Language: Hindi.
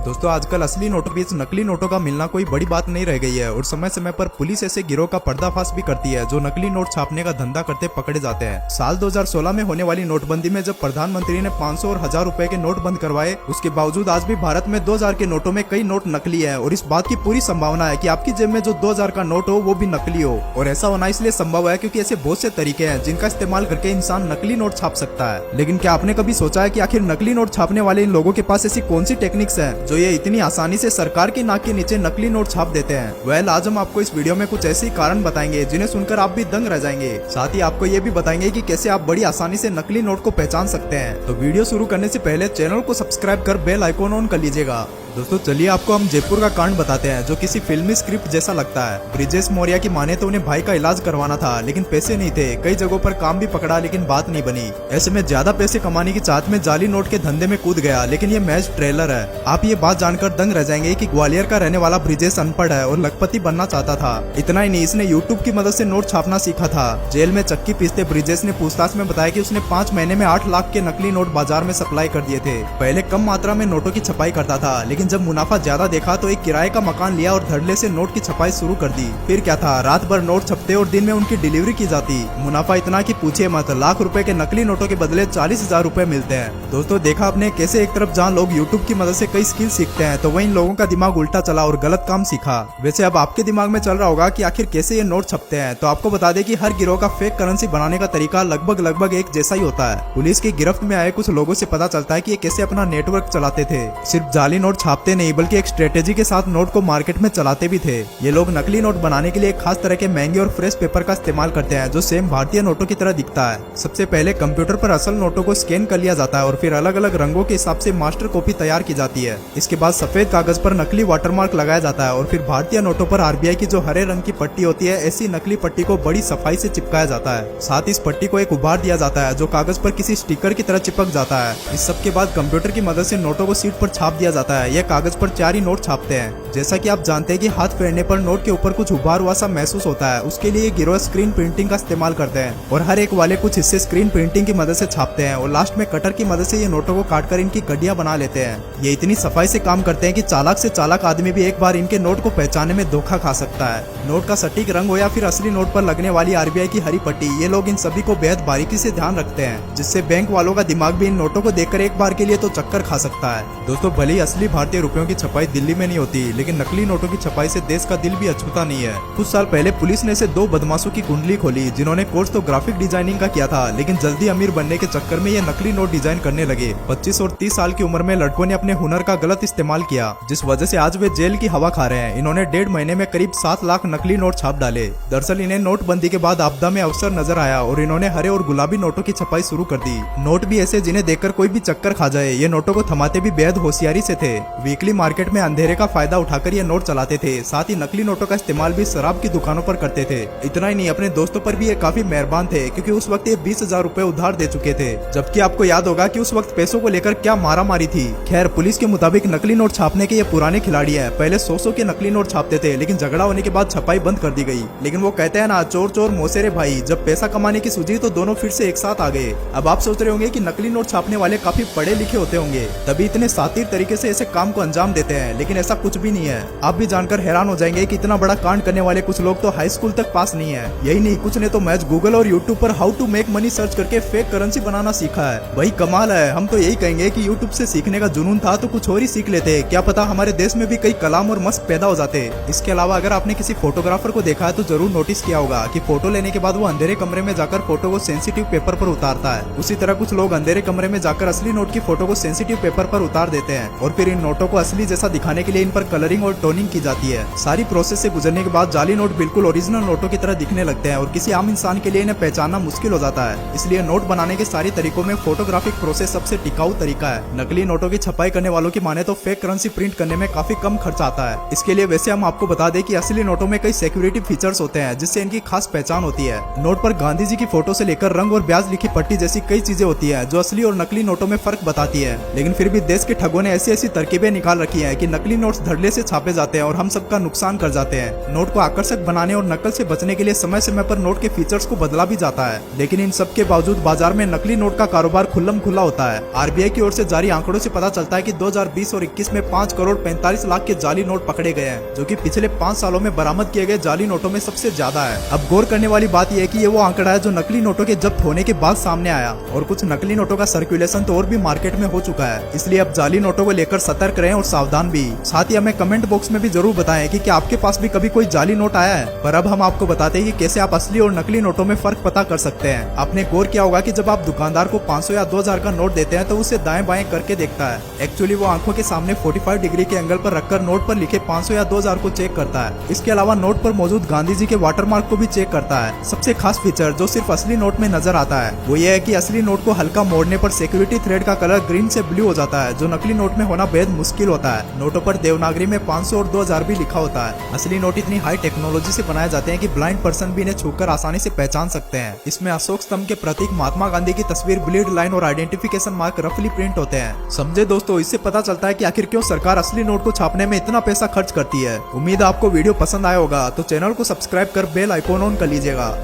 दोस्तों आजकल असली नोटों के बीच नकली नोटों का मिलना कोई बड़ी बात नहीं रह गई है और समय समय पर पुलिस ऐसे गिरोह का पर्दाफाश भी करती है जो नकली नोट छापने का धंधा करते पकड़े जाते हैं। साल 2016 में होने वाली नोटबंदी में जब प्रधानमंत्री ने 500 और 1000 रुपए के नोट बंद करवाए, उसके बावजूद आज भी भारत में 2000 के नोटों में कई नोट नकली है और इस बात की पूरी संभावना है कि आपकी जेब में जो 2000 का नोट हो वो भी नकली हो। और ऐसा होना इसलिए संभव है क्योंकि ऐसे बहुत से तरीके हैं जिनका इस्तेमाल करके इंसान नकली नोट छाप सकता है। लेकिन क्या आपने कभी सोचा है कि आखिर नकली नोट छापने वाले इन लोगों के पास ऐसी कौन सी टेक्निक्स है जो ये इतनी आसानी से सरकार की नाक के नीचे नकली नोट छाप देते हैं। वेल, आज हम आपको इस वीडियो में कुछ ऐसे कारण बताएंगे जिन्हें सुनकर आप भी दंग रह जाएंगे। साथ ही आपको ये भी बताएंगे कि कैसे आप बड़ी आसानी से नकली नोट को पहचान सकते हैं। तो वीडियो शुरू करने से पहले चैनल को सब्सक्राइब कर बेल आइकॉन ऑन कर लीजिएगा। दोस्तों चलिए आपको हम जयपुर का कांड बताते हैं जो किसी फिल्मी स्क्रिप्ट जैसा लगता है। ब्रिजेश मौर्य की माने तो उन्हें भाई का इलाज करवाना था लेकिन पैसे नहीं थे। कई जगहों पर काम भी पकड़ा लेकिन बात नहीं बनी। ऐसे में ज्यादा पैसे कमाने की चाहत में जाली नोट के धंधे में कूद गया, लेकिन ये मैच ट्रेलर है। आप ये बात जानकर दंग रह जाएंगे कि ग्वालियर का रहने वाला ब्रिजेश अनपढ़ है और लखपति बनना चाहता था। इतना ही नहीं, इसने यूट्यूब की मदद से नोट छापना सीखा था। जेल में चक्की पीसते ब्रिजेश ने पूछताछ में बताया कि उसने 5 महीने में 8 लाख के नकली नोट बाजार में सप्लाई कर दिए थे। पहले कम मात्रा में नोटों की छपाई करता था, लेकिन जब मुनाफा ज्यादा देखा तो एक किराए का मकान लिया और धड़ल्ले से नोट की छपाई शुरू कर दी। फिर क्या था, रात भर नोट छपते और दिन में उनकी डिलीवरी की जाती। मुनाफा इतना कि पूछिए मत, लाख रुपए के नकली नोटों के बदले 40,000 रुपए मिलते हैं। दोस्तों देखा आपने कैसे एक तरफ जहाँ लोग यूट्यूब की मदद से कई स्किल सीखते हैं तो वहीं लोगों का दिमाग उल्टा चला और गलत काम सीखा। वैसे अब आपके दिमाग में चल रहा होगा कि आखिर कैसे ये नोट छपते हैं, तो आपको बता दें कि हर गिरोह का फेक करेंसी बनाने का तरीका लगभग एक जैसा ही होता है। पुलिस की गिरफ्त में आए कुछ लोगों से पता चलता है कि ये कैसे अपना नेटवर्क चलाते थे। सिर्फ जाली नोट छापते नहीं बल्कि एक स्ट्रेटेजी के साथ नोट को मार्केट में चलाते भी थे। ये लोग नकली नोट बनाने के लिए एक खास तरह के महंगे और फ्रेश पेपर का इस्तेमाल करते हैं जो सेम भारतीय नोटों की तरह दिखता है। सबसे पहले कंप्यूटर पर असल नोटों को स्कैन कर लिया जाता है और फिर अलग अलग रंगों के हिसाब से मास्टर कॉपी तैयार की जाती है। इसके बाद सफेद कागज पर नकली वाटरमार्क लगाया जाता है और फिर भारतीय नोटों पर आरबीआई की जो हरे रंग की पट्टी होती है, ऐसी नकली पट्टी को बड़ी सफाई से चिपकाया जाता है। साथ ही इस पट्टी को एक उभार दिया जाता है जो कागज पर किसी स्टिकर की तरह चिपक जाता है। इस सब के बाद कंप्यूटर की मदद से नोटों को सीट पर छाप दिया जाता है। यह कागज पर 4 ही नोट छापते हैं। जैसा कि आप जानते हैं कि हाथ फेरने पर नोट के ऊपर कुछ उभार हुआ सा महसूस होता है, उसके लिए गिरोह स्क्रीन प्रिंटिंग का इस्तेमाल करते हैं और हर एक वाले कुछ हिस्से स्क्रीन प्रिंटिंग की मदद से छापते हैं और लास्ट में कटर की मदद से ये नोटों को काटकर इनकी गड्डियां बना लेते हैं। ये इतनी सफाई से काम करते हैं कि चालाक से चालाक आदमी भी एक बार इनके नोट को पहचानने में धोखा खा सकता है। नोट का सटीक रंग हो या फिर असली नोट पर लगने वाली आरबीआई की हरी पट्टी, ये लोग इन सभी को बेहद बारीकी से ध्यान रखते हैं, जिससे बैंक वालों का दिमाग भी इन नोटों को देखकर एक बार के लिए तो चक्कर खा सकता है। दोस्तों भले ही असली भारतीय रुपयों की छपाई दिल्ली में नहीं होती, लेकिन नकली नोटों की छपाई से देश का दिल भी अछूता नहीं है। कुछ साल पहले पुलिस ने ऐसे 2 बदमाशों की कुंडली खोली जिन्होंने कोर्स तो ग्राफिक डिजाइनिंग का किया था, लेकिन जल्दी अमीर बनने के चक्कर में ये नकली नोट डिजाइन करने लगे। 25 और 30 साल की उम्र में लड़कों ने अपने हुनर का गलत इस्तेमाल किया, जिस वजह से आज वे जेल की हवा खा रहे हैं। इन्होंने 1.5 महीने में करीब 7 लाख नकली नोट छाप डाले। दरअसल इन्हें नोटबंदी के बाद आपदा में अवसर नजर आया और इन्होंने हरे और गुलाबी नोटों की छपाई शुरू कर दी। नोट भी ऐसे जिन्हें देखकर कोई भी चक्कर खा जाए। ये नोटों को थमाते भी बेहद होशियारी से थे। वीकली मार्केट में अंधेरे का फायदा उठाकर ये नोट चलाते थे। साथ ही नकली नोटों का इस्तेमाल भी शराब की दुकानों पर करते थे। इतना ही नहीं, अपने दोस्तों पर भी ये काफी मेहरबान थे क्योंकि उस वक्त ये 20,000 रुपए उधार दे चुके थे। जबकि आपको याद होगा कि उस वक्त पैसों को लेकर क्या मारामारी थी। खैर, पुलिस के मुताबिक नकली नोट छापने के ये पुराने खिलाड़ी हैं। पहले 100 के नकली नोट छापते थे, लेकिन झगड़ा होने के बाद छपाई बंद कर दी गई। लेकिन वो कहते हैं ना, चोर चोर मोसेरे भाई, जब पैसा कमाने की सूझी तो दोनों फिर से एक साथ आ गए। अब आप सोच रहे होंगे कि नकली नोट छापने वाले काफी पढ़े लिखे होते होंगे, तभी इतने शातिर तरीके से ऐसे काम को अंजाम देते हैं, लेकिन ऐसा कुछ भी नहीं है। आप भी जानकर हैरान हो जाएंगे कि इतना बड़ा कांड करने वाले कुछ लोग तो हाई स्कूल तक पास नहीं है। यही नहीं, कुछ ने तो मैच गूगल और यूट्यूब पर how to make money search करके फेक करेंसी बनाना सीखा है। वही कमाल है। हम तो यही कहेंगे कि यूट्यूब से सीखने का जुनून था तो कुछ और ही सीख लेते। क्या पता हमारे देश में भी कई कलाम और मस्क पैदा हो जाते। इसके अलावा अगर आपने किसी फोटोग्राफर को देखा है तो जरूर नोटिस किया होगा कि फोटो लेने के बाद वो अंधेरे कमरे में जाकर फोटो को सेंसिटिव पेपर पर उतारता है। उसी तरह कुछ लोग अंधेरे कमरे में जाकर असली नोट की फोटो को सेंसिटिव पेपर पर उतार देते हैं और फिर इन नोटों को असली जैसा दिखाने के लिए इन पर कलरिंग और टोनिंग की जाती है। सारी प्रोसेस से गुजरने के बाद जाली नोट बिल्कुल ओरिजिनल नोटों की तरह दिखने लगते हैं और किसी आम इंसान के लिए इन्हें पहचानना मुश्किल हो जाता है। इसलिए नोट बनाने के सारे तरीकों में फोटोग्राफिक प्रोसेस सबसे टिकाऊ तरीका है। नकली नोटों की छपाई करने वालों की माने तो फेक करेंसी प्रिंट करने में काफी कम खर्च आता है। इसके लिए वैसे हम आपको बता दें कि असली नोटों में कई सिक्योरिटी फीचर्स होते हैं जिससे इनकी खास पहचान होती है। नोट पर गांधी जी की फोटो से लेकर रंग और ब्याज लिखी पट्टी जैसी कई चीजें होती है जो असली और नकली नोटों में फर्क बताती है। लेकिन फिर भी देश के ठगों ने ऐसी तरकीबें तरकीबें निकाल रखी हैं कि नकली नोट्स धड़ल्ले से छापे जाते हैं और हम सबका नुकसान कर जाते हैं। नोट को आकर्षक बनाने और नकल से बचने के लिए समय समय पर नोट के फीचर्स को बदला भी जाता है, लेकिन इन सब के बावजूद बाजार में नकली नोट का कारोबार खुल्लम खुला होता है। आरबीआई की ओर से जारी आंकड़ों से पता चलता है कि 2020 और 21 में 5 करोड़ 45 लाख के जाली नोट पकड़े गए हैं, जो कि पिछले 5 सालों में बरामद किए गए जाली नोटों में सबसे ज्यादा है। अब गौर करने वाली बात यह है कि ये वो आंकड़ा है जो नकली नोटों के जब्त होने के बाद सामने आया, और कुछ नकली नोटों का सर्कुलेशन तो और भी मार्केट में हो चुका है। इसलिए अब जाली नोटों को लेकर सतर्क रहें और सावधान भी। साथ ही हमें कमेंट बॉक्स में भी जरूर बताएं कि क्या आपके पास भी कभी कोई जाली नोट आया है। पर अब हम आपको बताते हैं कि कैसे आप असली और नकली नोटों में फर्क पता कर सकते हैं। आपने गौर किया होगा कि जब आप दुकानदार को 500 या 2000 का नोट देते हैं तो उसे दाएं बाएं करके देखता है। एक्चुअली वो आंखों के सामने 45 डिग्री के एंगल पर रखकर नोट पर लिखे 500 या 2000 को चेक करता है। इसके अलावा नोट पर मौजूद गांधी जी के वाटरमार्क को भी चेक करता है। सबसे खास फीचर जो सिर्फ असली नोट में नजर आता है वो ये है कि असली नोट को हल्का मोड़ने पर सिक्योरिटी थ्रेड का कलर ग्रीन से ब्लू हो जाता है, जो नकली नोट में होना बेहद मुश्किल होता है। नोटों पर देवनागरी में 500 और 2000 भी लिखा होता है। असली नोट इतनी हाई टेक्नोलॉजी से बनाए जाते हैं कि ब्लाइंड पर्सन भी इन्हें छूकर आसानी से पहचान सकते हैं। इसमें अशोक स्तंभ के प्रतीक, महात्मा गांधी की तस्वीर, ब्लीड लाइन और आइडेंटिफिकेशन मार्क रफली प्रिंट होते हैं। समझे दोस्तों, इससे पता चलता है कि आखिर क्यों सरकार असली नोट को छापने में इतना पैसा खर्च करती है। उम्मीद है आपको वीडियो पसंद आया होगा, तो चैनल को सब्सक्राइब कर बेल आइकॉन ऑन कर लीजिएगा।